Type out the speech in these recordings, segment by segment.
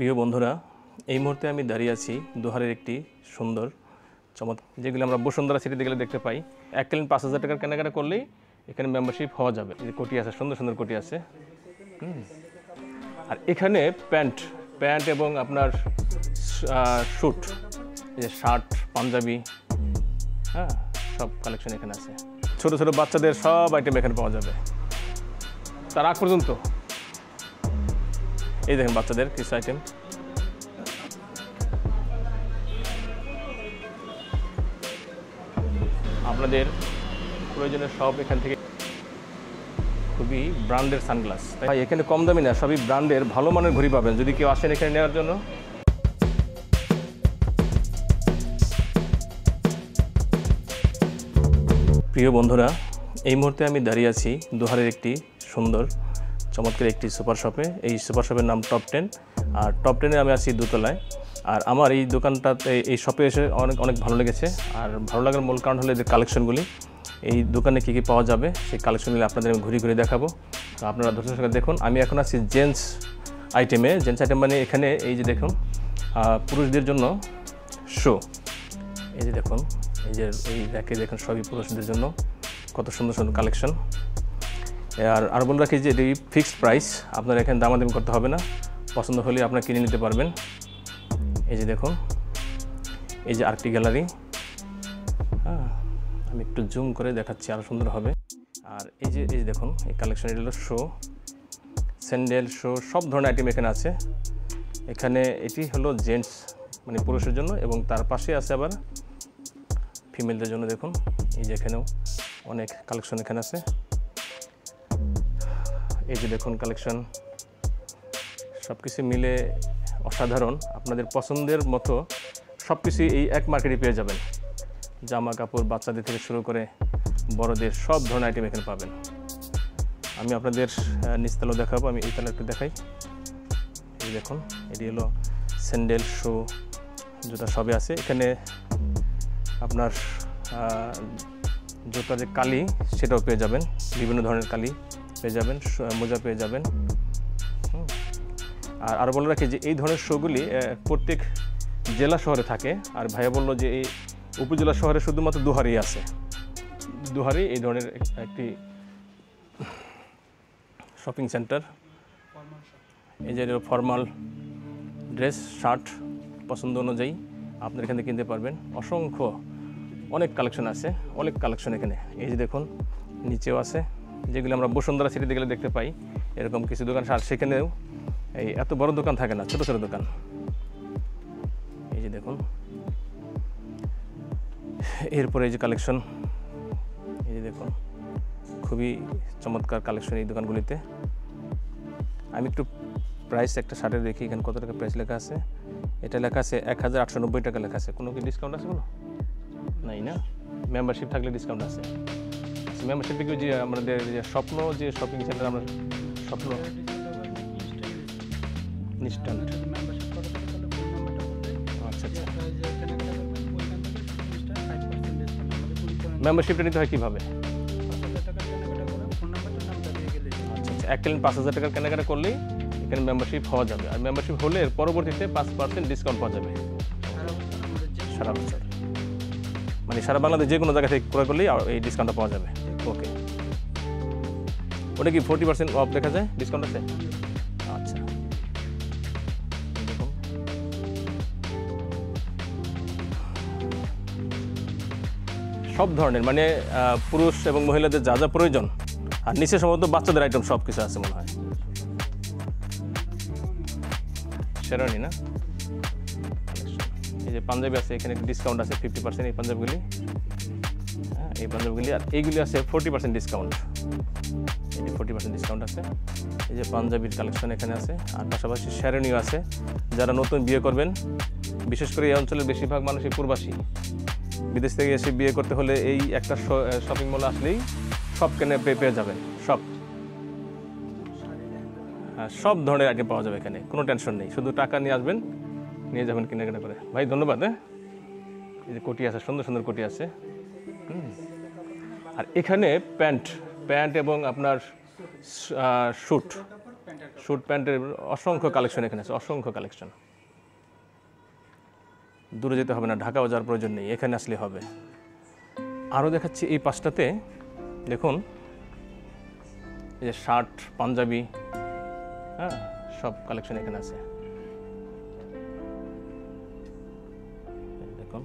প্রিয় বন্ধুরা, এই মুহূর্তে আমি দাঁড়িয়ে আছি দোহারের একটি সুন্দর যেগুলো আমরা বসুন্ধরা সিটিতে গেলে দেখতে পাই। এককালীন 5,000 টাকার কেনাকাটা করলেই এখানে মেম্বারশিপ হওয়া যাবে। এই যে কোটি আছে, সুন্দর সুন্দর কোটি আছে। আর এখানে প্যান্ট এবং আপনার স্যুট, এই যে শার্ট, পাঞ্জাবি, হ্যাঁ, সব কালেকশন এখানে আছে। ছোট ছোট বাচ্চাদের সব আইটেম এখানে পাওয়া যাবে। তার আগ পর্যন্ত এই দেখেন বাচ্চাদের কিছু আইটেম। আপনাদের প্রয়োজনের সব এখান থেকে, খুবই ব্র্যান্ডের সানগ্লাস। তাই এখানে কম দামি না, সবই ব্র্যান্ডের ভালো মানের ঘড়ি পাবেন যদি কেউ আসেন এখানে নেওয়ার জন্য। প্রিয় বন্ধুরা, এই মুহূর্তে আমি দাঁড়িয়ে আছি দোহারের একটি সুন্দর চমৎকার একটি সুপার শপে। এই সুপার শপের নাম টপ 10। আর টপ 10-এ আমি আছি দোতলায়। আর আমার এই দোকানটাতে, এই শপে এসে অনেক ভালো লেগেছে। আর ভালো লাগার মূল কারণ হলো এদের কালেকশনগুলি। এই দোকানে কী কী পাওয়া যাবে সেই কালেকশনগুলি আপনাদের আমি ঘুরে ঘুরে দেখাবো। তো আপনারা ধৈর্য সহকারে দেখুন। আমি এখন আছি জেন্টস আইটেমে। জেন্টস আইটেম মানে এখানে এই যে দেখুন পুরুষদের জন্য শো। এই যে দেখুন, এই র্যাকে দেখুন সবই পুরুষদের জন্য কত সুন্দর সুন্দর কালেকশন। আর বলে রাখি যে এটি ফিক্সড প্রাইস, আপনারা এখানে দামাদামি করতে হবে না। পছন্দ হলে আপনারা কিনে নিতে পারবেন। এই যে দেখুন, এই যে আরেকটি গ্যালারি। হ্যাঁ, আমি একটু জুম করে দেখাচ্ছি, আরও সুন্দর হবে। আর এই যে দেখুন, এই কালেকশন, এটা হলো শো, স্যান্ডেল, শো, সব ধরনের আইটেম এখানে আছে। এখানে এটি হলো জেন্টস মানে পুরুষের জন্য, এবং তার পাশে আছে আবার ফিমেলদের জন্য। দেখুন এই যে এখানেও অনেক কালেকশন এখানে আছে। এই যে দেখুন কালেকশন, সব কিছু মিলে অসাধারণ। আপনাদের পছন্দের মতো সব কিছুই এই এক মার্কেটে পেয়ে যাবেন। জামা কাপড়, বাচ্চাদের থেকে শুরু করে বড়দের সব ধরনের আইটেম এখানে পাবেন। আমি আপনাদের নিচতলা দেখাবো, আমি এই তলা একটু দেখাই। এই দেখুন, এটি হলো স্যান্ডেল, শু, জুতা সবই আছে এখানে। আপনার জুতার যে কালি সেটাও পেয়ে যাবেন, বিভিন্ন ধরনের কালি পেয়ে যাবেন, মোজা পেয়ে যাবেন। আর আরও বলে রাখি যে এই ধরনের শোগুলি প্রত্যেক জেলা শহরে থাকে। আর ভাইয়া বললো যে এই উপজেলা শহরে শুধুমাত্র দোহারেই আছে। দোহারে এই ধরনের একটি শপিং সেন্টার। এই যে ফর্মাল ড্রেস, শার্ট পছন্দ অনুযায়ী আপনার এখানে কিনতে পারবেন। অসংখ্য অনেক কালেকশন আছে, অনেক কালেকশন এখানে। এই যে দেখুন, নিচেও আছে, যেগুলো আমরা বসুন্ধরা সিটিতে গেলে দেখতে পাই এরকম কিছু দোকান। আর সেখানেও এই এত বড় দোকান থাকে না, ছোটো ছোটো দোকান। এই যে দেখুন, এরপরে এই যে কালেকশন, এই যে দেখুন, খুবই চমৎকার কালেকশন এই দোকানগুলিতে। আমি একটু প্রাইস একটা শার্টের দেখি, এখানে কত টাকা প্রাইস লেখা আছে। এটা লেখা আছে 1,890 টাকা লেখা আছে। কোনো কি ডিসকাউন্ট আছে? কোনো নাই না? মেম্বারশিপ থাকলে ডিসকাউন্ট আছে। মেম্বারশিপে কি যে আমাদের যে স্বপ্ন, যে শপিং সেন্টার, আমরা স্বপ্ন ইনস্ট্যান্ট। আচ্ছা আচ্ছা, মেম্বারশিপটা নিতে হয় কীভাবে? আচ্ছা আচ্ছা, এককালীন 5,000 টাকার কেনাকাটা করলেই এখানে মেম্বারশিপ হওয়া যাবে। আর মেম্বারশিপ হলে এর পরবর্তীতে 5% ডিসকাউন্ট পাওয়া যাবে সারা বছর। মানে সারা বাংলাদেশ যে কোনো জায়গা থেকে ক্রয় করলেই এই ডিসকাউন্টটা পাওয়া যাবে। ওকে, ওটা কি 40% অফ দেখা যায়, ডিসকাউন্ট আছে? আচ্ছা, দেখুন সব ধরনের, মানে পুরুষ এবং মহিলাদের যা যা প্রয়োজন। আর নিচে সম্ভবত বাচ্চাদের আইটেম সব কিছু আছে মনে হয়। শেরওয়ানি না? এই যে পাঞ্জাবি আছে, এখানে ডিসকাউন্ট আছে 50% এই পাঞ্জাবিগুলি। হ্যাঁ, এই পাঞ্জাবিগুলি। আর এইগুলি আছে 40% ডিসকাউন্ট। এটি 40% ডিসকাউন্ট আছে। এই যে পাঞ্জাবির কালেকশন এখানে আছে। আর পাশাপাশি শেরওয়ানিও আছে। যারা নতুন বিয়ে করবেন, বিশেষ করে এই অঞ্চলের বেশিরভাগ মানুষই প্রবাসী, বিদেশ থেকে এসে বিয়ে করতে হলে এই একটা শপিং মলে আসলেই সব পেয়ে যাবেন। সব ধরনের আইটেম পাওয়া যাবে এখানে, কোনো টেনশন নেই। শুধু টাকা নিয়ে আসবেন, নিয়ে যাবেন কেনাকাটা করে। ভাই ধন্যবাদ। হ্যাঁ, এই যে কোটি আছে, সুন্দর সুন্দর কোটি আছে। আর এখানে প্যান্ট এবং আপনার স্যুট প্যান্টের অসংখ্য কালেকশন এখানে আছে, অসংখ্য কালেকশন। দূরে যেতে হবে না, ঢাকাও যাওয়ার প্রয়োজন নেই, এখানে আসলে হবে। আরও দেখাচ্ছি এই পাশটাতে, দেখুন এই যে শার্ট, পাঞ্জাবি, হ্যাঁ, সব কালেকশন এখানে আছে। দেখুন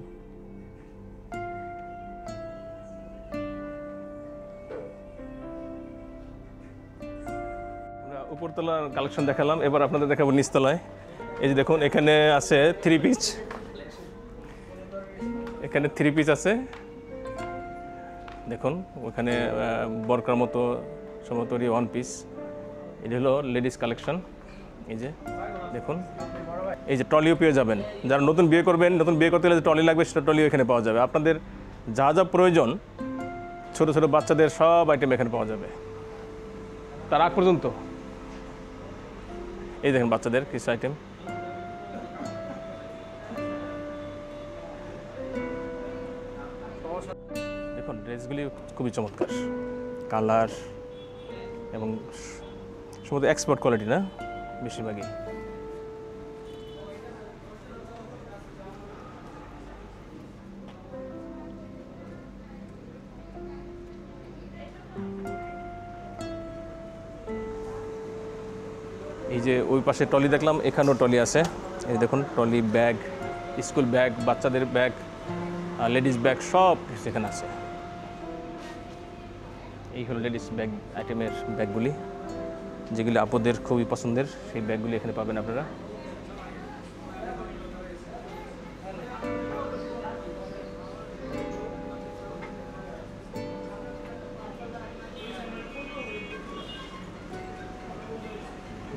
আমরা উপরতলার কালেকশন দেখালাম, এবার আপনাদের দেখাবো নিচতলায়। এই যে দেখুন এখানে আছে 3 পিস, এখানে 3 পিস আছে। দেখুন ওখানে বরকার মতো সমতরি 1 পিস। এটা হলো লেডিস কালেকশন। এই যে দেখুন, এই যে ট্রলিও পেয়ে যাবেন। যারা নতুন বিয়ে করবেন, নতুন বিয়ে করতে গেলে যে ট্রলি লাগবে সেটা ট্রলিও এখানে পাওয়া যাবে। আপনাদের যা যা প্রয়োজন ছোটো ছোটো বাচ্চাদের সব আইটেম এখানে পাওয়া যাবে। তার আগ পর্যন্ত এই দেখেন বাচ্চাদের কিছু আইটেম। দেখুন ড্রেসগুলি খুবই চমৎকার, কালার এবং সম্ভবত এক্সপোর্ট কোয়ালিটি না বেশিরভাগই। এই যে ওই পাশে ট্রলি দেখলাম, এখানেও ট্রলি আছে। এই দেখুন ট্রলি, ব্যাগ, স্কুল ব্যাগ, বাচ্চাদের ব্যাগ, লেডিস ব্যাগ সব কিছু এখানে আছে। এই হলো লেডিস ব্যাগ আইটেমের ব্যাগগুলি, যেগুলি আপুদের খুবই পছন্দের, সেই ব্যাগগুলি এখানে পাবেন আপনারা।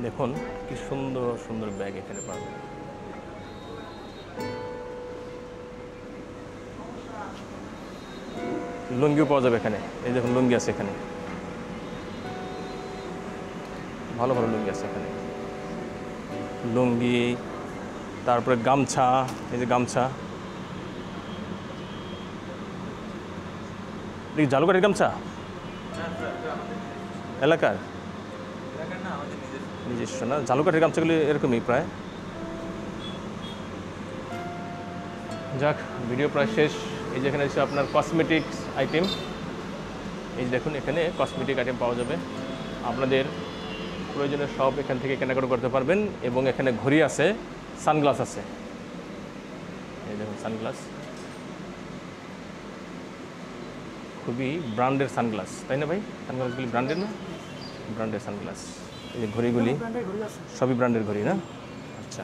দেখুন কি সুন্দর সুন্দর ব্যাগ এখানে পাবেন। লুঙ্গিও পাওয়া যাবে এখানে। এই দেখুন লুঙ্গি আছে এখানে, ভালো ভালো লুঙ্গি আছে এখানে। লুঙ্গি, তারপরে গামছা, এই যে গামছা, জালুকাঠির গামছা এলাকার নিজস্ব না, জালুকাঠির গামছাগুলি এরকমই প্রায়। যাক, ভিডিও প্রায় শেষ। এই যে এখানে হচ্ছে আপনার কসমেটিক্স আইটেম। এই যে দেখুন এখানে কসমেটিক আইটেম পাওয়া যাবে, আপনাদের প্রয়োজনীয় সব এখান থেকে কেনাকাটা করতে পারবেন। এবং এখানে ঘড়ি আছে, সানগ্লাস আছে। এই দেখুন সানগ্লাস, খুবই ব্র্যান্ডের সানগ্লাস, তাই না ভাই? সানগ্লাসগুলি ব্র্যান্ডের না? ব্র্যান্ডের সানগ্লাস। এই যে ঘড়িগুলি সবই ব্র্যান্ডের ঘড়ি না? আচ্ছা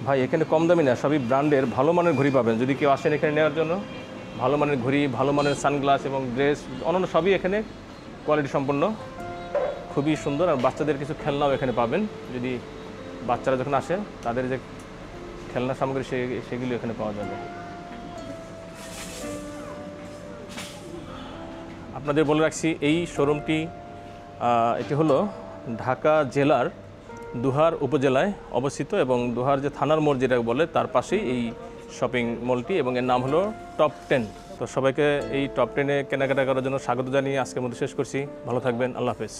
ভাই, এখানে কম দামি না, সবই ব্র্যান্ডের ভালো মানের ঘড়ি পাবেন। যদি কেউ আসেন এখানে নেওয়ার জন্য, ভালো মানের ঘড়ি, ভালো মানের সানগ্লাস এবং ড্রেস, অন্যান্য সবই এখানে কোয়ালিটি সম্পন্ন, খুবই সুন্দর। আর বাচ্চাদের কিছু খেলনাও এখানে পাবেন, যদি বাচ্চারা যখন আসে তাদের যে খেলনা সামগ্রী সেগুলো এখানে পাওয়া যাবে। আপনাদের বলে রাখছি এই শোরুমটি এটি হলো ঢাকা জেলার দুহার উপজেলায় অবস্থিত, এবং দুহার যে থানার মোড় যেটা বলে তার পাশেই এই শপিং মলটি, এবং এর নাম হলো টপ 10। তো সবাইকে এই টপ 10-এ কেনাকাটা করার জন্য স্বাগত জানিয়ে আজকের মধ্যে শেষ করছি। ভালো থাকবেন, আল্লাহ হাফেজ।